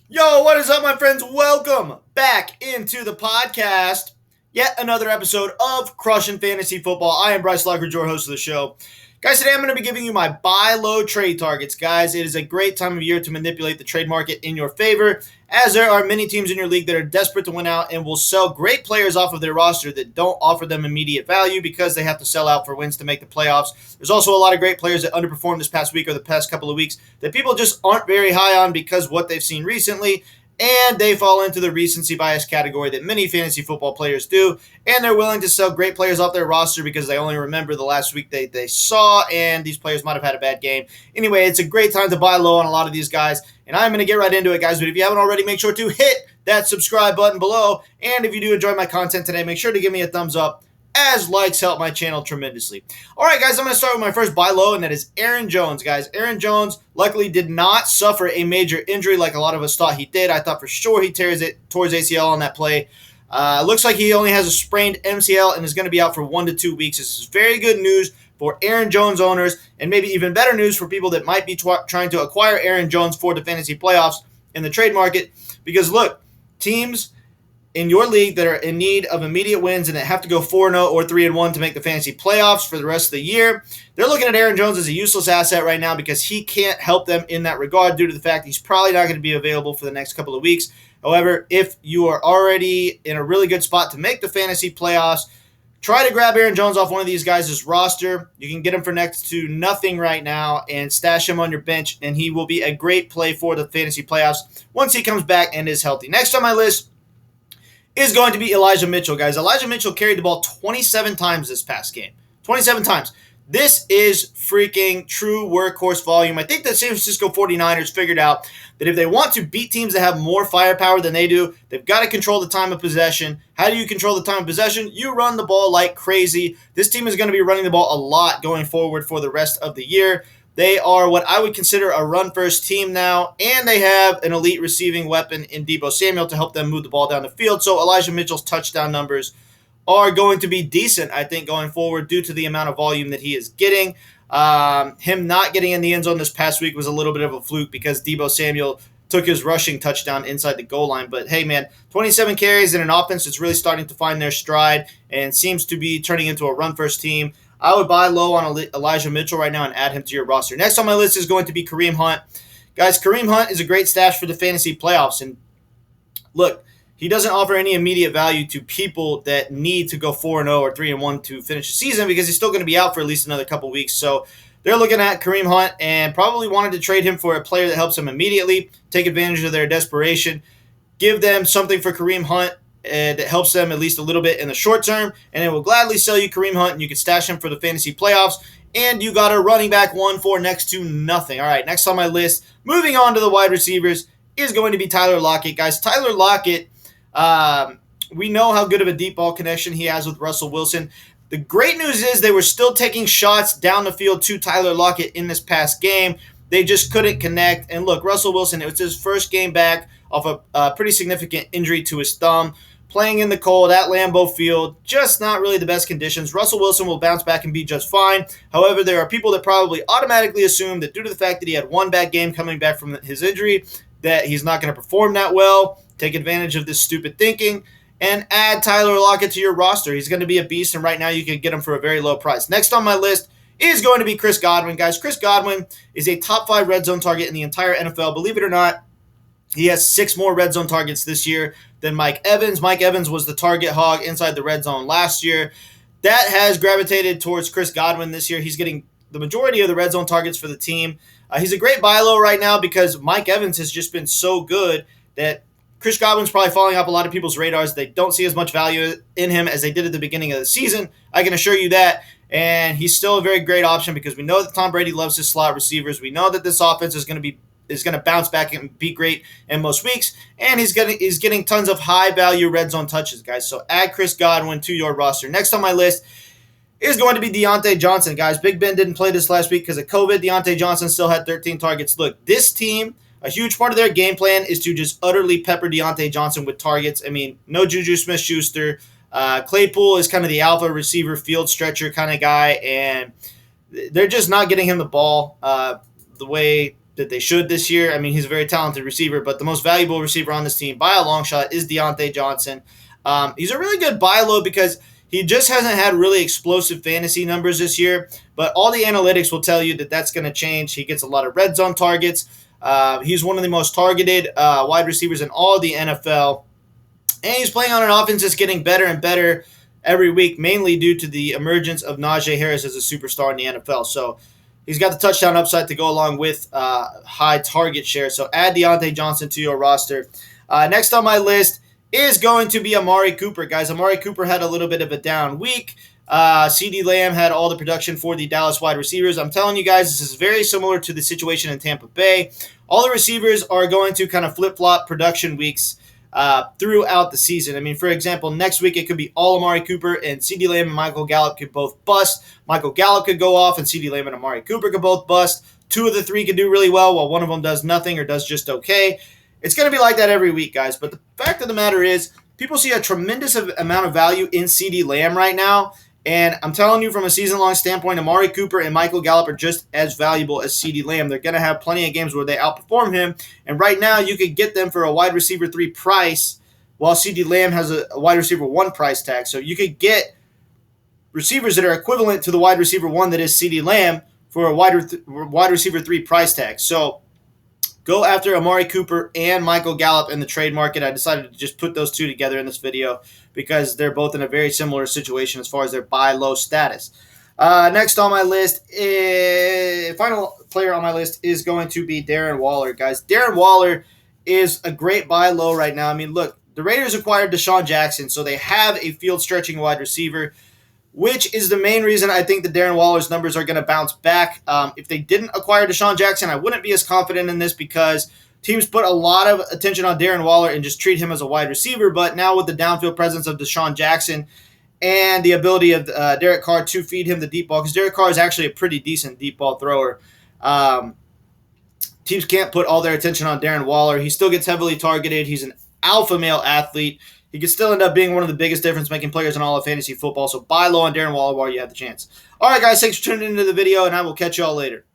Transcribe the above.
Yo, what is up, my friends? Welcome back into the podcast. Yet another episode of Crushing Fantasy Football. I am Bryce Lockridge, your host of the show. Guys, today I'm going to be giving you my buy low trade targets. Guys, it is a great time of year to manipulate the trade market in your favor, as there are many teams in your league that are desperate to win out and will sell great players off of their roster that don't offer them immediate value because they have to sell out for wins to make the playoffs. There's also a lot of great players that underperformed this past week or the past couple of weeks that people just aren't very high on because what they've seen recently, and they fall into the recency bias category that many fantasy football players do, and they're willing to sell great players off their roster because they only remember the last week they saw, and these players might have had a bad game. Anyway, it's a great time to buy low on a lot of these guys, and I'm going to get right into it, guys, but if you haven't already, make sure to hit that subscribe button below, and if you do enjoy my content today, make sure to give me a thumbs up, as likes help my channel tremendously. All right, guys, I'm going to start with my first buy low, and that is Aaron Jones, guys. Aaron Jones luckily did not suffer a major injury like a lot of us thought he did. I thought for sure he tore his ACL on that play. Looks like he only has a sprained MCL and is going to be out for 1 to 2 weeks. This is very good news for Aaron Jones owners, and maybe even better news for people that might be trying to acquire Aaron Jones for the fantasy playoffs in the trade market. Because, look, teams in your league that are in need of immediate wins and that have to go 4-0 or 3-1 to make the fantasy playoffs for the rest of the year, they're looking at Aaron Jones as a useless asset right now because he can't help them in that regard due to the fact he's probably not going to be available for the next couple of weeks. However, if you are already in a really good spot to make the fantasy playoffs, try to grab Aaron Jones off one of these guys' roster. You can get him for next to nothing right now and stash him on your bench, and he will be a great play for the fantasy playoffs once he comes back and is healthy. Next on my list is going to be Elijah Mitchell, guys. Elijah Mitchell carried the ball 27 times this past game. 27 times. This is freaking true workhorse volume. I think the San Francisco 49ers figured out that if they want to beat teams that have more firepower than they do, they've got to control the time of possession. How do you control the time of possession? You run the ball like crazy. This team is going to be running the ball a lot going forward for the rest of the year. They are what I would consider a run-first team now, and they have an elite receiving weapon in Deebo Samuel to help them move the ball down the field. So Elijah Mitchell's touchdown numbers are going to be decent, I think, going forward due to the amount of volume that he is getting. Him not getting in the end zone this past week was a little bit of a fluke because Deebo Samuel took his rushing touchdown inside the goal line. But, hey, man, 27 carries in an offense that's really starting to find their stride and seems to be turning into a run-first team. I would buy low on Elijah Mitchell right now and add him to your roster. Next on my list is going to be Kareem Hunt. Guys, Kareem Hunt is a great stash for the fantasy playoffs. And look, he doesn't offer any immediate value to people that need to go 4-0 or 3-1 to finish the season because he's still going to be out for at least another couple weeks. So they're looking at Kareem Hunt and probably wanted to trade him for a player that helps him immediately, take advantage of their desperation, give them something for Kareem Hunt that helps them at least a little bit in the short term, and they will gladly sell you Kareem Hunt, and you can stash him for the fantasy playoffs, and you got a running back 1 for next to nothing. All right, next on my list, moving on to the wide receivers, is going to be Tyler Lockett. Guys, Tyler Lockett, we know how good of a deep ball connection he has with Russell Wilson. The great news is they were still taking shots down the field to Tyler Lockett in this past game. They just couldn't connect. And look, Russell Wilson, it was his first game back off a pretty significant injury to his thumb. Playing in the cold at Lambeau Field, just not really the best conditions. Russell Wilson will bounce back and be just fine. However, there are people that probably automatically assume that due to the fact that he had one bad game coming back from his injury, that he's not going to perform that well. Take advantage of this stupid thinking and add Tyler Lockett to your roster. He's going to be a beast, and right now you can get him for a very low price. Next on my list is going to be Chris Godwin. Guys, Chris Godwin is a top 5 red zone target in the entire NFL. Believe it or not, he has 6 more red zone targets this year than Mike Evans. Mike Evans was the target hog inside the red zone last year. That has gravitated towards Chris Godwin this year. He's getting the majority of the red zone targets for the team. He's a great buy low right now because Mike Evans has just been so good that Chris Godwin's probably falling off a lot of people's radars. They don't see as much value in him as they did at the beginning of the season. I can assure you that. And he's still a very great option because we know that Tom Brady loves his slot receivers. We know that this offense is going to bounce back and be great in most weeks, and he's getting tons of high-value red zone touches, guys. So add Chris Godwin to your roster. Next on my list is going to be Deonte Johnson, guys. Big Ben didn't play this last week because of COVID. Deonte Johnson still had 13 targets. Look, this team, a huge part of their game plan is to just utterly pepper Deonte Johnson with targets. I mean, no Juju Smith-Schuster. Claypool is kind of the alpha receiver, field stretcher kind of guy, and they're just not getting him the ball the way that they should this year. I mean, he's a very talented receiver, but the most valuable receiver on this team by a long shot is Deonte Johnson. He's a really good buy low because he just hasn't had really explosive fantasy numbers this year, but all the analytics will tell you that that's going to change. He gets a lot of red zone targets. He's one of the most targeted wide receivers in all of the NFL, and he's playing on an offense that's getting better and better every week, mainly due to the emergence of Najee Harris as a superstar in the NFL. So he's got the touchdown upside to go along with high target share. So add Deonte Johnson to your roster. Next on my list is going to be Amari Cooper, guys. Amari Cooper had a little bit of a down week. CeeDee Lamb had all the production for the Dallas wide receivers. I'm telling you guys, this is very similar to the situation in Tampa Bay. All the receivers are going to kind of flip-flop production weeks throughout the season. I mean, for example, next week it could be all Amari Cooper, and CeeDee Lamb and Michael Gallup could both bust. Michael Gallup could go off, and CeeDee Lamb and Amari Cooper could both bust. Two of the three could do really well, while one of them does nothing or does just okay. It's going to be like that every week, guys. But the fact of the matter is, people see a tremendous amount of value in CeeDee Lamb right now. And I'm telling you, from a season-long standpoint, Amari Cooper and Michael Gallup are just as valuable as CeeDee Lamb. They're going to have plenty of games where they outperform him. And right now, you could get them for a wide receiver 3 price, while CeeDee Lamb has a wide receiver 1 price tag. So you could get receivers that are equivalent to the wide receiver 1 that is CeeDee Lamb for a wide receiver 3 price tag. So go after Amari Cooper and Michael Gallup in the trade market. I decided to just put those two together in this video because they're both in a very similar situation as far as their buy low status. Next on my list, final player on my list is going to be Darren Waller, guys. Darren Waller is a great buy low right now. I mean, look, the Raiders acquired Deshaun Jackson, so they have a field-stretching wide receiver, which is the main reason I think that Darren Waller's numbers are going to bounce back. If they didn't acquire Deshaun Jackson, I wouldn't be as confident in this because teams put a lot of attention on Darren Waller and just treat him as a wide receiver. But now with the downfield presence of Deshaun Jackson and the ability of Derek Carr to feed him the deep ball, because Derek Carr is actually a pretty decent deep ball thrower, teams can't put all their attention on Darren Waller. He still gets heavily targeted. He's an alpha male athlete. He could still end up being one of the biggest difference-making players in all of fantasy football. So buy low on Darren Waller while you have the chance. All right, guys, thanks for tuning into the video, and I will catch you all later.